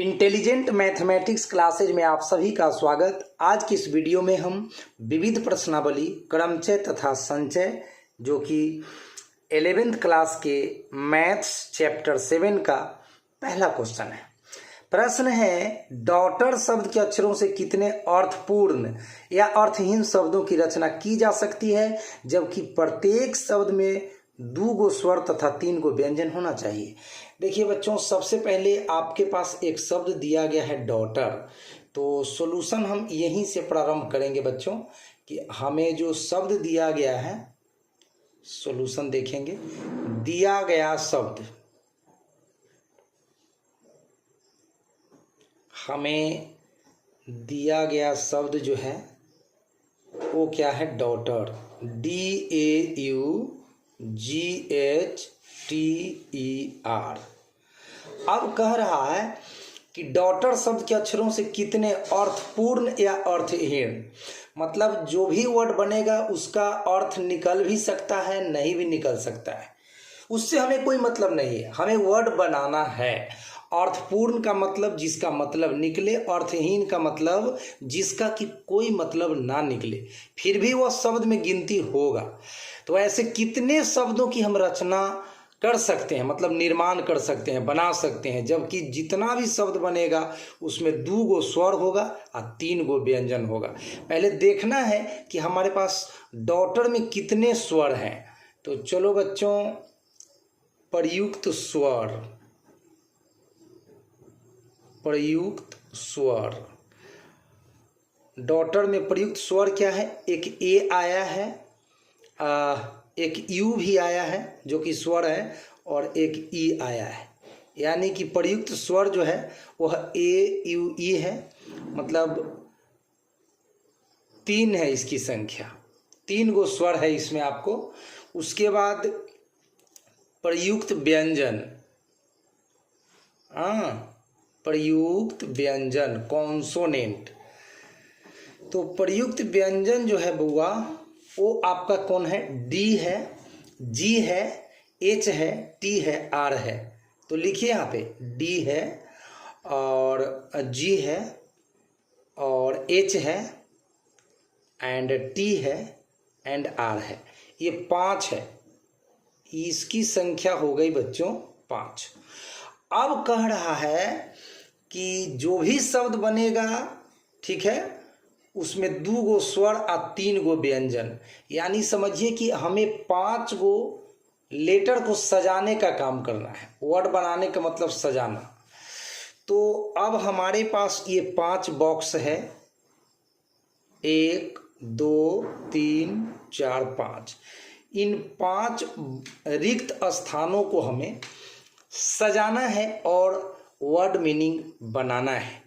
Intelligent mathematics classes में आप सभी का स्वागत। आज की इस वीडियो में हम विविध प्रश्नावली क्रमचय तथा संचय जो कि 11th क्लास के मैथ्स चैप्टर 7 का पहला क्वेश्चन है। प्रश्न है, डॉटर शब्द के अक्षरों से कितने अर्थपूर्ण या अर्थहीन शब्दों की रचना की जा सकती है, जबकि प्रत्येक शब्द में 2 गो स्वर तथा 3 गो व्यंजन होना चाहिए। देखिए बच्चों, सबसे पहले आपके पास एक शब्द दिया गया है डॉटर, तो सॉल्यूशन हम यहीं से प्रारंभ करेंगे बच्चों कि हमें जो शब्द दिया गया है, सॉल्यूशन देखेंगे। दिया गया शब्द हमें दिया गया शब्द जो है वो क्या है, डॉटर, DAUGHTER। अब कह रहा है कि डॉटर शब्द के अक्षरों से कितने अर्थपूर्ण या अर्थहीन, मतलब जो भी वर्ड बनेगा उसका अर्थ निकल भी सकता है, नहीं भी निकल सकता है, उससे हमें कोई मतलब नहीं है। हमें वर्ड बनाना है। अर्थपूर्ण का मतलब जिसका मतलब निकले, अर्थहीन का मतलब जिसका कि कोई मतलब ना निकले, फिर भी वह शब्द में गिनती होगा। तो ऐसे कितने शब्दों की हम रचना कर सकते हैं, मतलब निर्माण कर सकते हैं, बना सकते हैं, जबकि जितना भी शब्द बनेगा उसमें 2 गो स्वर होगा और 3 गो व्यंजन होगा। पहले देखना है कि हमारे पास डॉटर में कितने स्वर हैं। तो चलो बच्चों, प्रयुक्त स्वर, प्रयुक्त स्वर, डॉटर में प्रयुक्त स्वर क्या है, एक ए आया है, एक यू भी आया है जो कि स्वर है, और एक ई आया है। यानी कि प्रयुक्त स्वर जो है वह AUE है, मतलब 3 है इसकी संख्या, 3 गो स्वर है इसमें आपको। उसके बाद प्रयुक्त व्यंजन, प्रयुक्त व्यंजन कॉन्सोनेंट। तो प्रयुक्त व्यंजन जो है बुआ, वो आपका कौन है, D है, G है, H है, T है, R है। तो लिखिए यहाँ पे D है और G है और H है एंड T है एंड R है। ये 5 है, इसकी संख्या हो गई बच्चों 5। अब कह रहा है कि जो भी शब्द बनेगा, ठीक है, उसमें 2 गो स्वर और 3 गो व्यंजन, यानी समझिए कि हमें 5 गो लेटर को सजाने का काम करना है। वर्ड बनाने का मतलब सजाना। तो अब हमारे पास ये 5 बॉक्स है, 1 2 3 4 5। इन 5 रिक्त स्थानों को हमें सजाना है और वर्ड मीनिंग बनाना है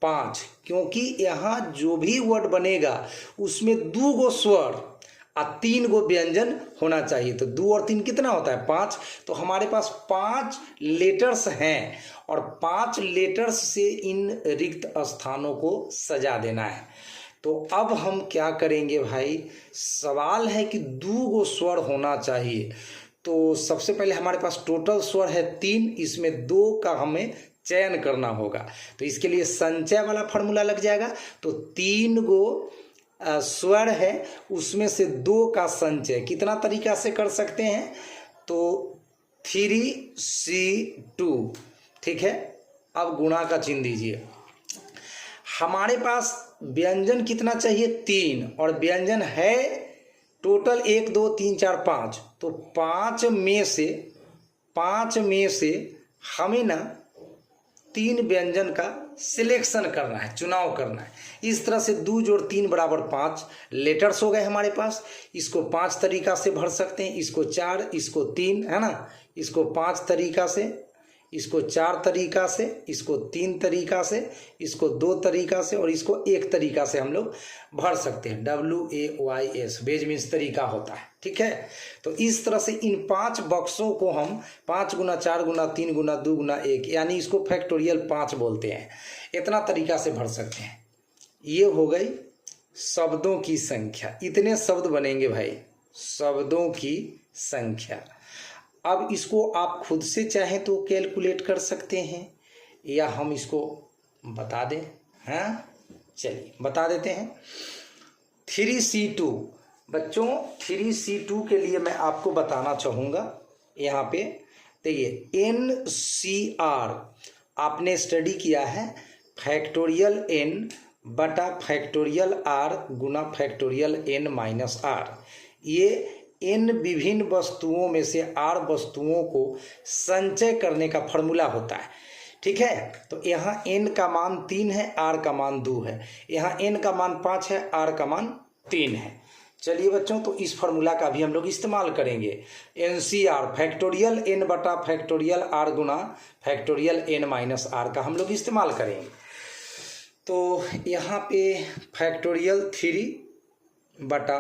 5, क्योंकि यहाँ जो भी वर्ड बनेगा उसमें 2 गो स्वर और 3 गो व्यंजन होना चाहिए। तो 2 और 3 कितना होता है, 5। तो हमारे पास 5 लेटर्स हैं और 5 लेटर्स से इन रिक्त स्थानों को सजा देना है। तो अब हम क्या करेंगे भाई, सवाल है कि 2 गो स्वर होना चाहिए। तो सबसे पहले हमारे पास टोटल स्वर है 3, इसमें 2 का हमें चयन करना होगा। तो इसके लिए संचय वाला फॉर्मूला लग जाएगा। तो 3 गो स्वर है, उसमें से 2 का संचय कितना तरीका से कर सकते हैं, तो 3C2, ठीक है। अब गुणा का चिन्ह दीजिए। हमारे पास व्यंजन कितना चाहिए, 3, और व्यंजन है टोटल 1 2 3 4 5। तो 5 में से हमें ना 3 व्यंजन का सिलेक्शन करना है, चुनाव करना है। इस तरह से 2 जोड़ 3 बराबर 5 लेटर्स हो गए हमारे पास। इसको 5 तरीका से भर सकते हैं, इसको 4, इसको 3, है ना, इसको 5 तरीका से, इसको 4 तरीका से, इसको 3 तरीका से, इसको 2 तरीका से और इसको 1 तरीका से हम लोग भर सकते हैं। WAYS बेज मीन्स तरीका होता है, ठीक है। तो इस तरह से इन 5 बक्सों को हम 5 गुना 4 गुना 3 गुना 2 गुना 1, यानी इसको फैक्टोरियल 5 बोलते हैं, इतना तरीका से भर सकते हैं। ये हो गई शब्दों की संख्या, इतने शब्द बनेंगे भाई, शब्दों की संख्या। अब इसको आप खुद से चाहें तो कैलकुलेट कर सकते हैं, या हम इसको बता दें? हाँ, चलिए बता देते हैं। 3C2 बच्चों, 3C2 के लिए मैं आपको बताना चाहूँगा यहाँ पे। देखिए NCR आपने स्टडी किया है फैक्टोरियल n बटा फैक्टोरियल r गुना फैक्टोरियल n माइनस r। ये n विभिन्न वस्तुओं में से r वस्तुओं को संचय करने का फॉर्मूला होता है, ठीक है। तो यहाँ n का मान 3 है, r का मान 2 है। यहाँ n का मान 5 है, r का मान 3 है। चलिए बच्चों, तो इस फॉर्मूला का भी हम लोग इस्तेमाल करेंगे। NCR फैक्टोरियल n बटा फैक्टोरियल r गुना फैक्टोरियल n माइनस r का हम लोग इस्तेमाल करेंगे। तो यहाँ पे फैक्टोरियल 3 बटा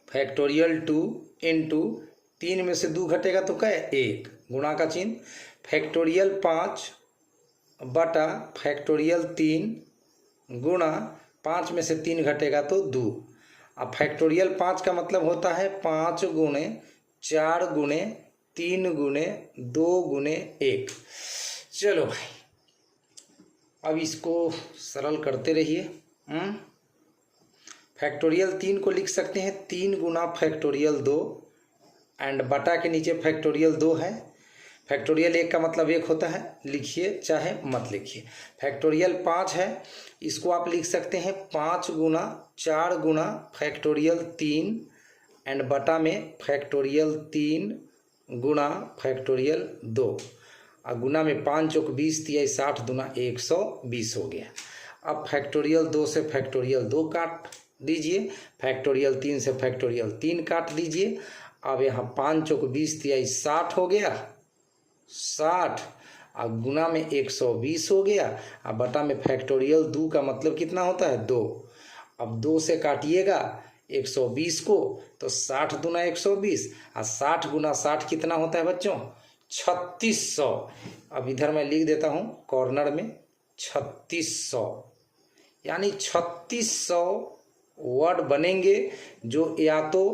फैक्टोरियल 2 इंटू 3 में से 2 घटेगा तो क्या है 1, गुणा का चिन्ह। फैक्टोरियल 5 बटा फैक्टोरियल 3 गुणा 5 में से 3 घटेगा तो 2। अब फैक्टोरियल 5 का मतलब होता है 5 गुणे 4 गुणे 3 गुणे 2 गुणे 1। चलो भाई, अब इसको सरल करते रहिए। फैक्टोरियल 3 को लिख सकते हैं 3 गुना फैक्टोरियल 2 एंड बटा के नीचे फैक्टोरियल 2 है। फैक्टोरियल 1 का मतलब 1 होता है, लिखिए चाहे मत लिखिए। फैक्टोरियल 5 है, इसको आप लिख सकते हैं 5 गुना 4 गुना फैक्टोरियल 3 एंड बटा में फैक्टोरियल 3 गुना फैक्टोरियल 2 और गुना में 5 चौक 20 तिया 60 दुना 120 हो गया। अब फैक्टोरियल 2 से फैक्टोरियल 2 काट दीजिए, फैक्टोरियल 3 से फैक्टोरियल 3 काट दीजिए। अब यहाँ 5 चौक 20 तिया 60 हो गया, 60 और गुना में 120 हो गया और बटा में फैक्टोरियल 2 का मतलब कितना होता है 2। अब 2 से काटिएगा 120 को तो 60 दुना 120 और 60 गुना 60 कितना होता है बच्चों 3600। अब इधर मैं लिख देता हूँ कॉर्नर में 3600, यानी 3600 वर्ड बनेंगे जो या तो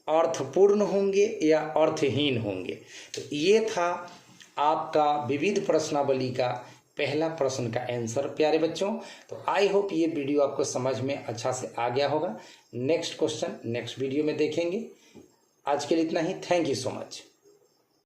अर्थपूर्ण होंगे या अर्थहीन होंगे। तो ये था आपका विविध प्रश्नावली का पहला प्रश्न का आंसर प्यारे बच्चों। तो आई होप ये वीडियो आपको समझ में अच्छा से आ गया होगा। नेक्स्ट क्वेश्चन नेक्स्ट वीडियो में देखेंगे। आज के लिए इतना ही। Thank you so much.